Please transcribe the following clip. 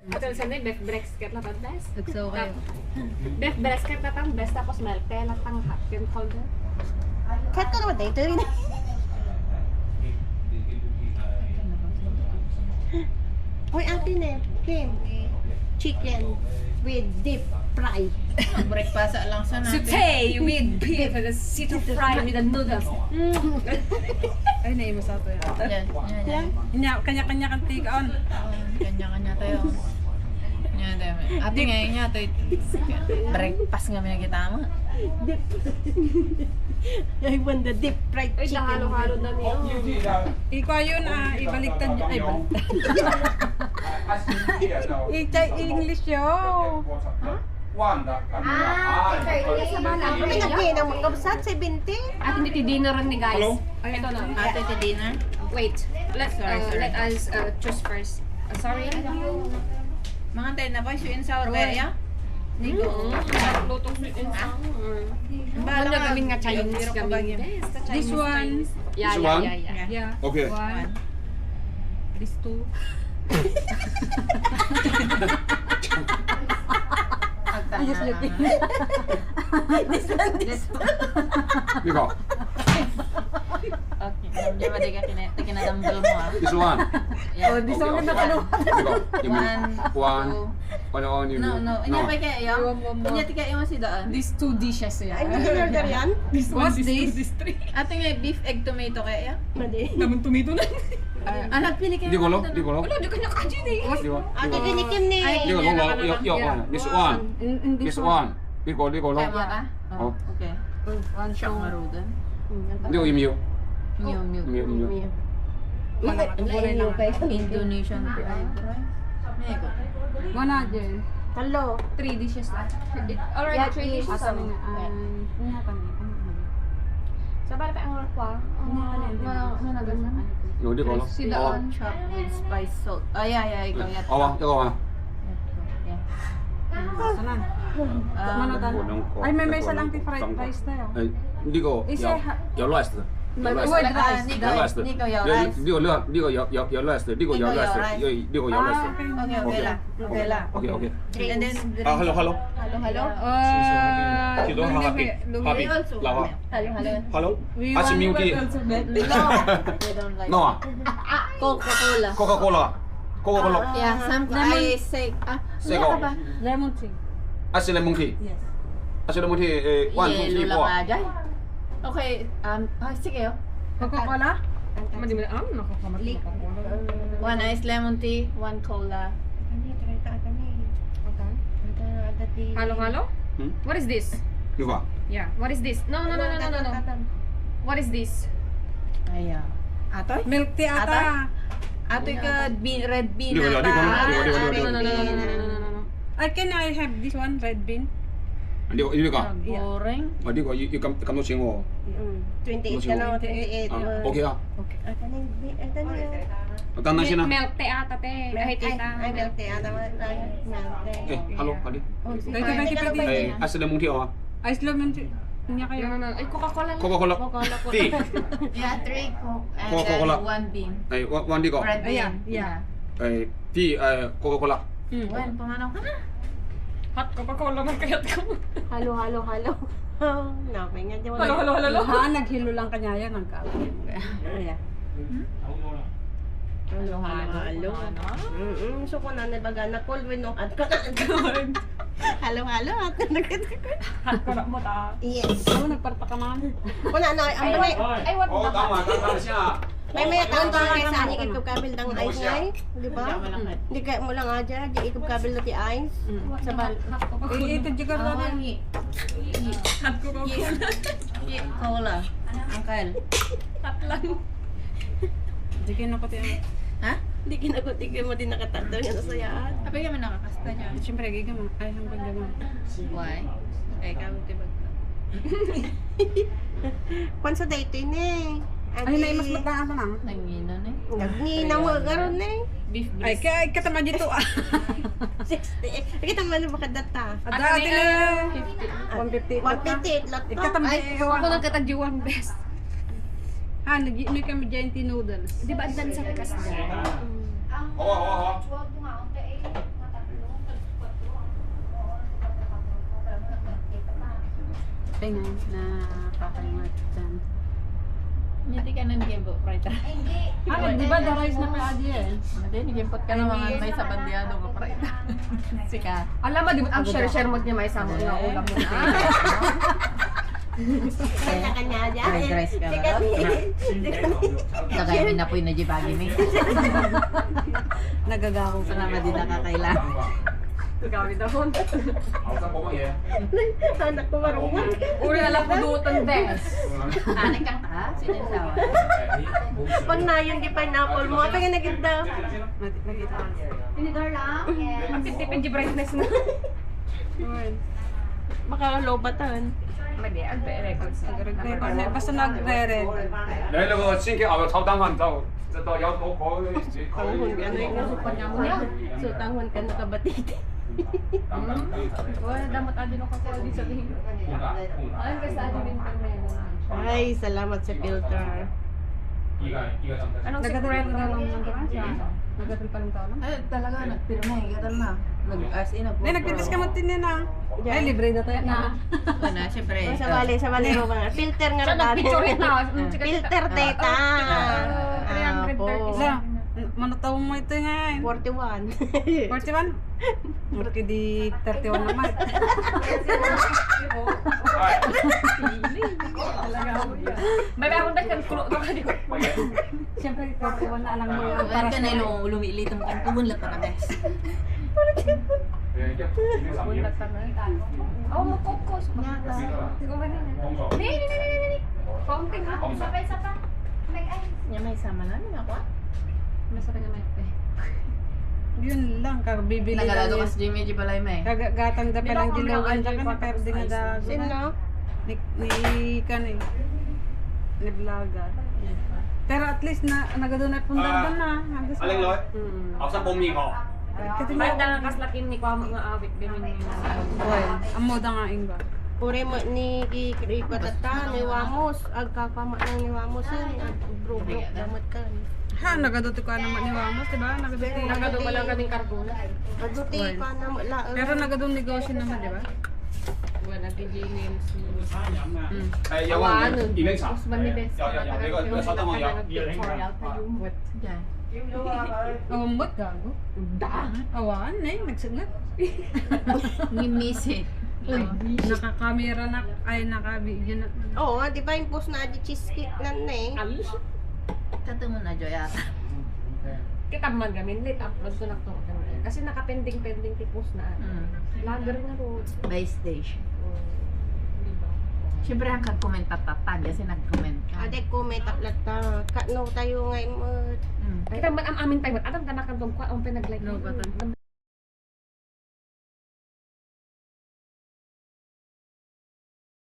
At sa na beef brisket na best. Nagsaw kayo. Beef brisket na tang best tapos melte na tang hot and cold. Kat ko naman dito rin. Oy, atin eh. Kim. Chicken with deep fry. Breakfast lang sa natin. Sauté with beef and sito fry with the noodles. Ay, naimas ako yan. Yan. Kanya-kanya kang take on. Kanya-kanya tayo. Yan tayo. Ate ngayon niya tayo. Breakfast nga may kita mo. I want the deep fried Ay, chicken. halo-halo na niyo. Ikaw yun, ibaliktad yun. Ay, baliktad. English yun. Ay, nagkaya ng mga kabsat, 70. At hindi ti dinner rin ni guys. Hello? Ito na. Ate ti dinner. Wait. Sorry. Let us choose first. Sorry. Mga tayo na ba? Sweet and sour kaya ya? Nigo. Lutong sweet and sour. Bala Ano ka. gamin nga Chinese Pero gamin. kapag- Best, This one. Yeah, This yeah, one? yeah, yeah. Yeah. Okay. One. This two. I just looking. This one. 이거. Okay. Nandiyan ba di ka kinadambal mo ah? This one. Yeah. Oh, this one na 이거. You mean One, one. Ano you No, mean? no. Inya pa kaya yung? Inya ti kaya yung si daan? These two dishes yan. Ay, hindi order yan? This one, What's this this? two, this three. Ate nga beef egg tomato kaya? Madi. Naman tomato na. Anak pili kayo. 이걸로? 이걸로? Ano, di ka nakajin eh. 이거. Ate, kinikim ni. 이거 이거. This one. In This one. 이걸로. Kaya mo ka? Oh. Okay. One Siya show. marudan. 이거 임요. Mew mew. 임요. Indonesian fried rice. Mego. One again. Talo. 3 dishes lang. Already Yeah, 3 dishes. Asa na nga. Sabar pa ang kwa. Ano na 이거 이걸로. Si daan chop with spice salt. Yeah. Ikaw yan. 이거 와. Yeah. Sanan. Ay, may isa lang ti fried rice tayo. 이거 Isa 열라스트. White Wait, rice. 열라스트. Nico, your rice. 이거 열라스트. 이거 열라스트. 이거 열라스트. Okay lang. Okay lang. 오케이. And then, 할로. hello. 기도 하피. 하피. 라와. Hello. 할로. 아침 미우기. No. We don't like. 나와. Coca-Cola. 코카콜라. Yeah, some I say. 새거. Lemon tea. 아시 레몬티. Yes. 아시 레몬티 1, 2, 3, 4. Okay, sige yo. Coca-Cola? Madi mo nakakamali Coca-Cola. One ice lemon tea, one cola. Halo-halo? Hmm? What is this? 이거. Yeah. What is this? No. What is this? Aya. Atoy? Milk tea ata. Atoy ka red bean Ligo, ata. ligo. No. Can I have this one, red bean? 이거. Boring. 이거 이 감노싱어. 28 ka na, 28. 오케이야. Okay. 어떤 날씨나? Milk tea ata te. Ay, tita. Ay, milk tea. 할로 빨리. Pwede. 아시 레몬티 와. Ice lemon tea. Niya kayo. No. Ay, Coca-Cola na. 코카콜라. 티. Yeah, 3 coke and Coca-Cola. then 1 bean. 원 이거. Red bean. Yeah. 티 코카콜라. Well, pumanaw ka na. Hot Coca-Cola man kayat ko. Halo. Napay nga, di mo. Halo. Ha, naghilo lang kanya yan. Nagkakalit. Halo. So ko na nabaga na cold when no at ka. Halo. At Hot ko na mo ta. yes. Ano, nagparta ka man? Una na ang may Ay, what the tama siya. may taon ka kay sa ani ikog kabil dang ice ngay, di ba? Di kay mo lang aja, di ikog kabil na ti ice. Sa bal. Ito juga lang. Hot Coca-Cola. Cola. Uncle. Hot lang. Sige na pati. Ha? Di kinagutig mo din nakatato nga sa yaan. Apa ka man nakakasta niya? Siyempre, giga mo. Ay, hanggang gaman. Why? Ay, kamo tibag ka. Kwan sa date ni. Ay, naimas mataan na. Nanginan eh. Nagni na mo garon ni. Beef Ay, breast. kaya katama dito 60. Kita man ba kadata? Ada ate na. 150. 158 lot. Ikatama Ay, ako lang katagjuan best. Ha, nag-iinoy kami giant noodles. Di ba, dan sa kakas dyan? 와. Tingnan na kakalimat dyan. Hindi ka nang naging writer. Ah, di ba the rice na kay Adi eh? Hindi, nagimpot ka na mga may sa bandiado ka writer. Sika. Alam mo, di ba ang share-share mo niya may sama nga ulam mo na. Kanya-kanya dyan. Fried rice ka ba? Kagaya na po yung najibagi mo. Nagagawa Sa naman din nakakailangan. Gagawin ako. Ako sa pumang eh. Anak ko marunong. Uri na lang pudutan, bes. Anay kang ka? Sino yung sawa? Pag na yung di pineapple mo, ito yung naganda. Tinidor lang? Ang tip-tipin di brightness na. Makalobatan. Mali, ang records. Basta nagre-red. 내가 이거 신기 아 적당한 저要多過 Tanghon ka na yung sutanghon ka na kabatiti. Wala, damot adin ako sa di sabihin. Ayun kasi adin din pang meron. Ay, salamat sa filter. Anong secret na lang ng siya? Nagatil pa lang tao lang? Ay, talaga, nagpirma eh. Gadal na. Nag-as in Hindi, nagpitis ka matin yan ah. Ay, libre na tayo na. na, siyempre. Sa bali mo ba nga? Filter nga Siya na nag-picture na. Filter teta. Isa, manatawang mo ito ngayon. 41. 41? Murki di 31 naman. May meron ba kang kulo na kanyo? Siyempre, 41 na alam mo yun. Para ka na yung lumilitong kang kumunlat na bes. Oh, mukukos. Siguro ba nila? Ni. Fountain ha? Sabay-sapa. Niya may sama na niya ako. Masarap naman ito eh. Yun lang, bibili lang Nagalado yun. ka sa Jimmy G balay may. Kagatang da pa lang Di ba gilawan kung ka na, may pero di nga dago. Sino? Ni kan eh. Ni vlogger. Pero at least na nagadunay pundan na. Aling Lloyd? Ako sa puming ko. Kasi May mo, tangang kaslakin ni Kwamo nga awit. Bimin mo well, amo da nga inga. Uri mo ni Kikatata, ni Wamos. Agkakama na ni Wamos yun. Bro-bro, damot ka. Ha, nagaduti ko naman ni Wamos, diba? Nagaduti. Nagado ba lang kaming kargo? Aduti ka na mo la. Pero nagadung negosyo naman, diba? Wala nag-Gmails. Ay, yawan. Ilang sa? Mas manibes. 이거 사다 먹어요. Tutorial tayo. What? Diyan. Awambot, gago. Awan, eh, nagsulat. Ni-miss it. Nakakamera na, ay naka-video na. Oo, di ba yung post na di cheesecake nan na eh. Tato mo na, Joy ata. Kita man gamin late upload ko lang to. Kasi naka-pending tipos na. Vlogger nga ro. By station. Diba? Siyempre ang kag-comment tatatan kasi nag-comment ka. Ade ko may taplat ta. Katno tayo nga mo. Kita man am amin tayo. Adam tanakan tong kwa ang pinag-like. No, batan.